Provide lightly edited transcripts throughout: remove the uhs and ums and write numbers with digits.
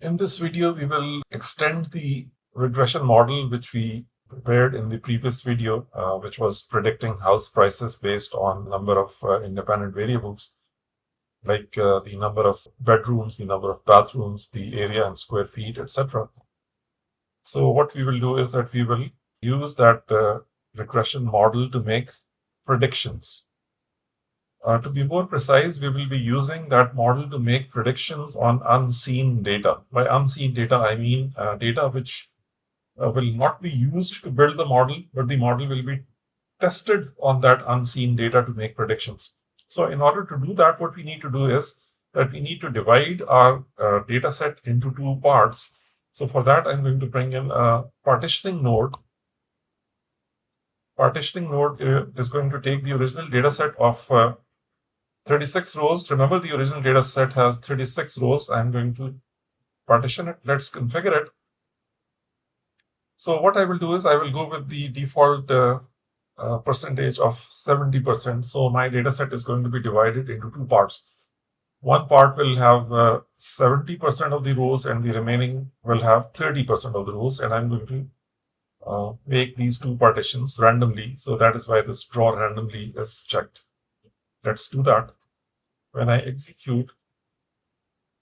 In this video, we will extend the regression model which we prepared in the previous video, which was predicting house prices based on number of independent variables, like the number of bedrooms, the number of bathrooms, the area in square feet, etc. So what we will do is that we will use that regression model to make predictions. To be more precise, we will be using that model to make predictions on unseen data. By unseen data, I mean data which will not be used to build the model, but the model will be tested on that unseen data to make predictions. So in order to do that, what we need to do is that we need to divide our data set into two parts. So for that, I'm going to bring in a partitioning node. Partitioning node is going to take the original data set of 36 rows. Remember, the original data set has 36 rows. I'm going to partition it. Let's configure it. So what I will do is I will go with the default percentage of 70%. So my data set is going to be divided into two parts. One part will have 70% of the rows and the remaining will have 30% of the rows. And I'm going to make these two partitions randomly. So that is why this draw randomly is checked. Let's do that. When I execute,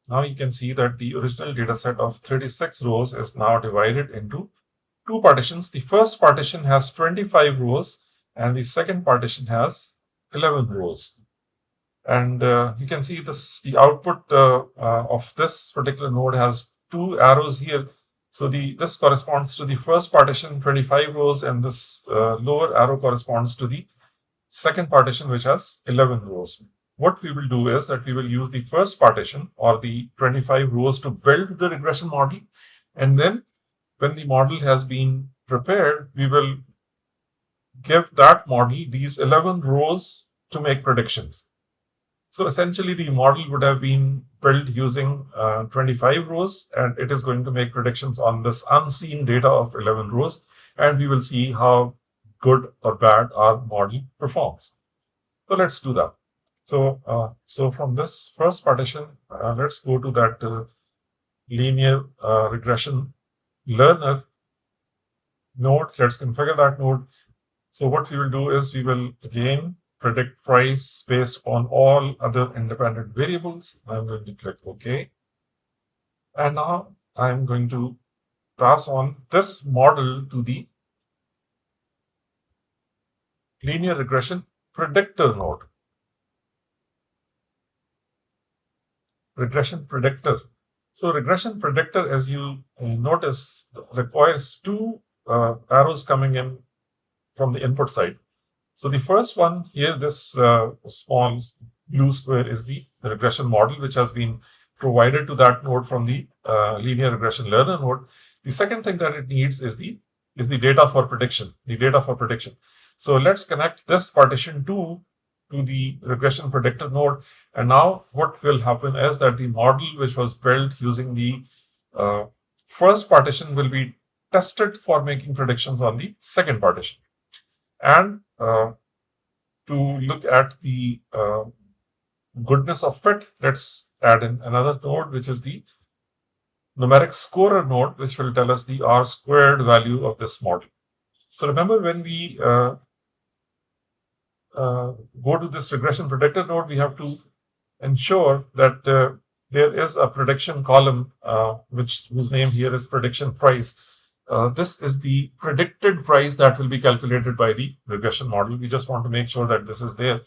now you can see that the original data set of 36 rows is now divided into two partitions. The first partition has 25 rows and the second partition has 11 rows. And you can see this, the output of this particular node has two arrows here. So this corresponds to the first partition, 25 rows, and this lower arrow corresponds to the second partition, which has 11 rows. What we will do is that we will use the first partition or the 25 rows to build the regression model. And then when the model has been prepared, we will give that model these 11 rows to make predictions. So essentially, the model would have been built using 25 rows, and it is going to make predictions on this unseen data of 11 rows. And we will see how good or bad our model performs. So let's do that. So from this first partition, let's go to that linear regression learner node. Let's configure that node. So what we will do is we will again predict price based on all other independent variables. I'm going to click OK. And now I'm going to pass on this model to the linear regression predictor node. Regression predictor. So regression predictor, as you notice, requires two arrows coming in from the input side. So the first one here, this small blue square, is the regression model, which has been provided to that node from the linear regression learner node. The second thing that it needs is the data for prediction. So let's connect this partition to the regression predictor node. And now what will happen is that the model which was built using the first partition will be tested for making predictions on the second partition. And to look at the goodness of fit, let's add in another node, which is the numeric scorer node, which will tell us the R squared value of this model. So remember, when we go to this regression predictor node, we have to ensure that there is a prediction column, whose name here is prediction price. This is the predicted price that will be calculated by the regression model. We just want to make sure that this is there.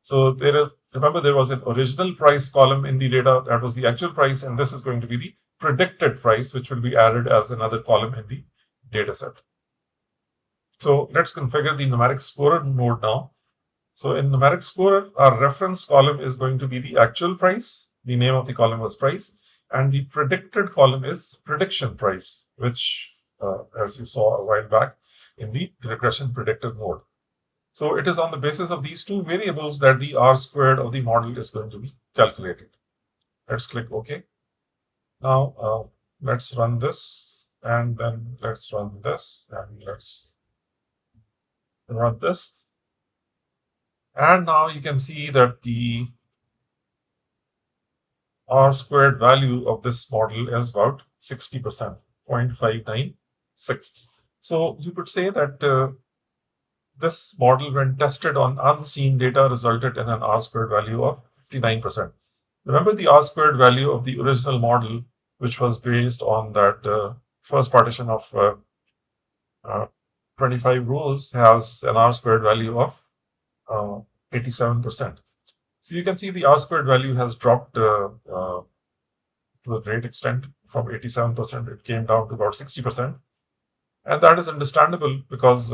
So remember, there was an original price column in the data, that was the actual price, and this is going to be the predicted price, which will be added as another column in the data set. So let's configure the numeric scorer node now. So in numeric scorer, our reference column is going to be the actual price. The name of the column was price, and the predicted column is prediction price, which as you saw a while back in the regression predictor node. So it is on the basis of these two variables that the R squared of the model is going to be calculated. Let's click OK. Now let's run this, and then let's run this, and let's run this. And now you can see that the R-squared value of this model is about 60%, 0.596. So you could say that this model, when tested on unseen data, resulted in an R-squared value of 59%. Remember, the R-squared value of the original model, which was based on that first partition of 25 rows, has an R-squared value of 87%. So you can see the R-squared value has dropped to a great extent. From 87%, it came down to about 60%. And that is understandable because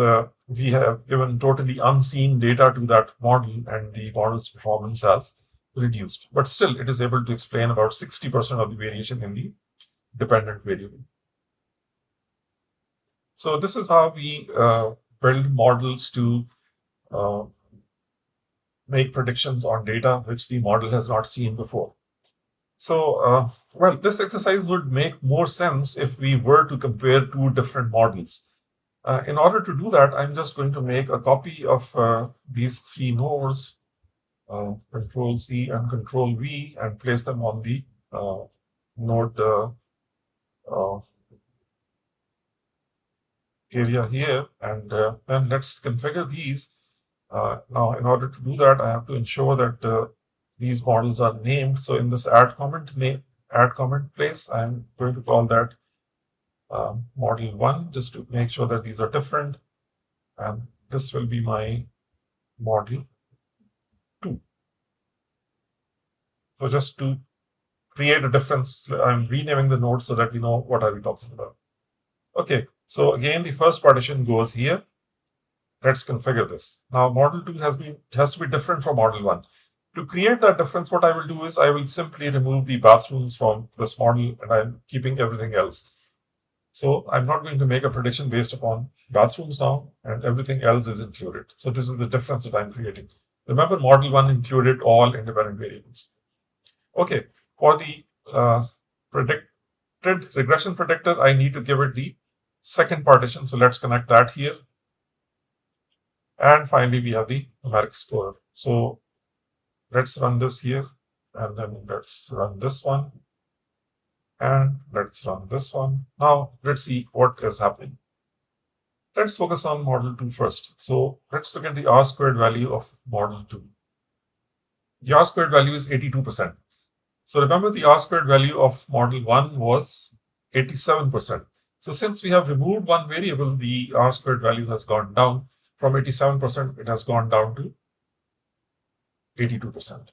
we have given totally unseen data to that model and the model's performance has reduced. But still, it is able to explain about 60% of the variation in the dependent variable. So this is how we build models to make predictions on data which the model has not seen before. So, well, this exercise would make more sense if we were to compare two different models. In order to do that, I'm just going to make a copy of these three nodes, Control C and Control V, and place them on the node area here. And then let's configure these. Now, in order to do that, I have to ensure that these models are named. So in this add comment place, I'm going to call that model 1, just to make sure that these are different. And this will be my model 2. So just to create a difference, I'm renaming the node so that we know what are we talking about. Okay, so again, the first partition goes here. Let's configure this. Now, model 2 has to be different from model 1. To create that difference, what I will do is I will simply remove the bathrooms from this model and I'm keeping everything else. So I'm not going to make a prediction based upon bathrooms now, and everything else is included. So this is the difference that I'm creating. Remember, model 1 included all independent variables. Okay, for the predicted regression predictor, I need to give it the second partition. So let's connect that here. And finally, we have the numeric scorer. So let's run this here, and then let's run this one, and let's run this one. Now, let's see what is happening. Let's focus on model 2 first. So let's look at the R-squared value of model 2. The R-squared value is 82%. So remember, the R-squared value of model 1 was 87%. So since we have removed one variable, the R-squared value has gone down. From 87%, it has gone down to 82%.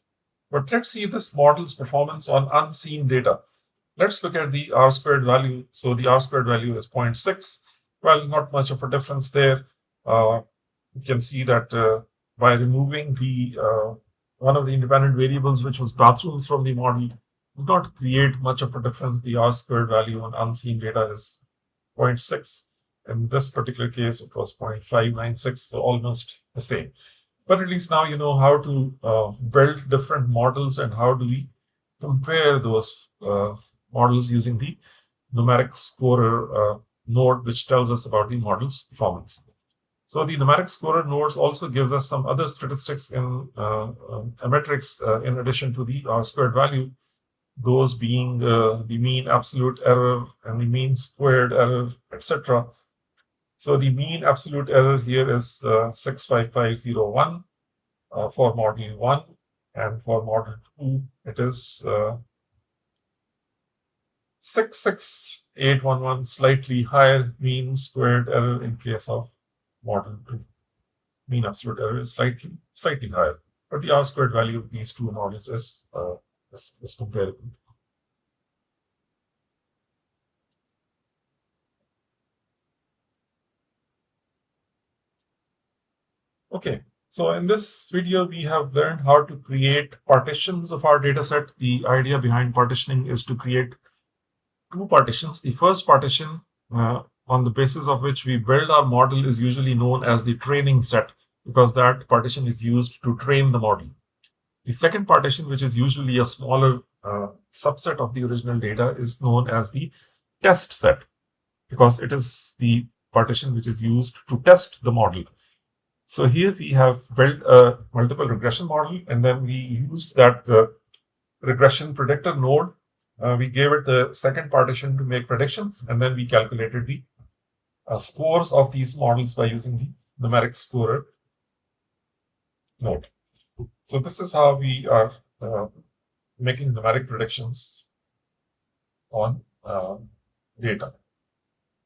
But let's see this model's performance on unseen data. Let's look at the R-squared value. So the R-squared value is 0.6. Well, not much of a difference there. You can see that by removing the one of the independent variables, which was bathrooms, from the model, did not create much of a difference. The R-squared value on unseen data is 0.6. In this particular case, it was 0.596, so almost the same. But at least now you know how to build different models and how do we compare those models using the numeric scorer node, which tells us about the model's performance. So the numeric scorer nodes also gives us some other statistics in metrics in addition to the R-squared value, those being the mean absolute error and the mean squared error, etc. So the mean absolute error here is 65501 for model 1, and for model 2, it is 66811, slightly higher mean squared error in case of model 2. Mean absolute error is slightly higher, but the R-squared value of these two models is comparable. Okay, so in this video, we have learned how to create partitions of our dataset. The idea behind partitioning is to create two partitions. The first partition, on the basis of which we build our model, is usually known as the training set, because that partition is used to train the model. The second partition, which is usually a smaller subset of the original data, is known as the test set, because it is the partition which is used to test the model. So here we have built a multiple regression model, and then we used that regression predictor node. We gave it the second partition to make predictions, and then we calculated the scores of these models by using the numeric scorer node. So this is how we are making numeric predictions on data.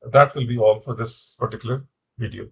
That will be all for this particular video.